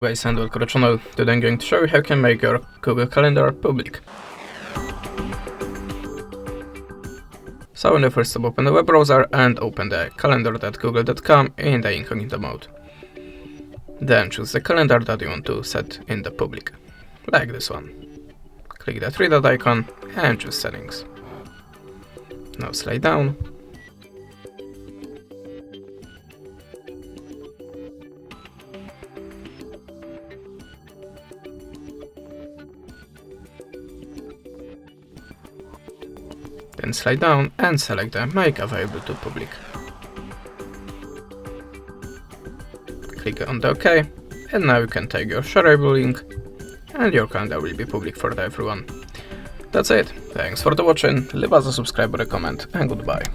Guys, and welcome to the channel. Today I'm going to show you how you can make your Google Calendar public. So in the first step, open the web browser and open the calendar.google.com in the incognito mode. Then choose the calendar that you want to set in the public, like this one. Click the three-dot icon and choose settings. Now slide down. Then slide down and select the Make Available to Public. Click on the OK, and now you can take your shareable link and your calendar will be public for everyone. That's it. Thanks for watching, leave us a subscribe or a comment, and goodbye.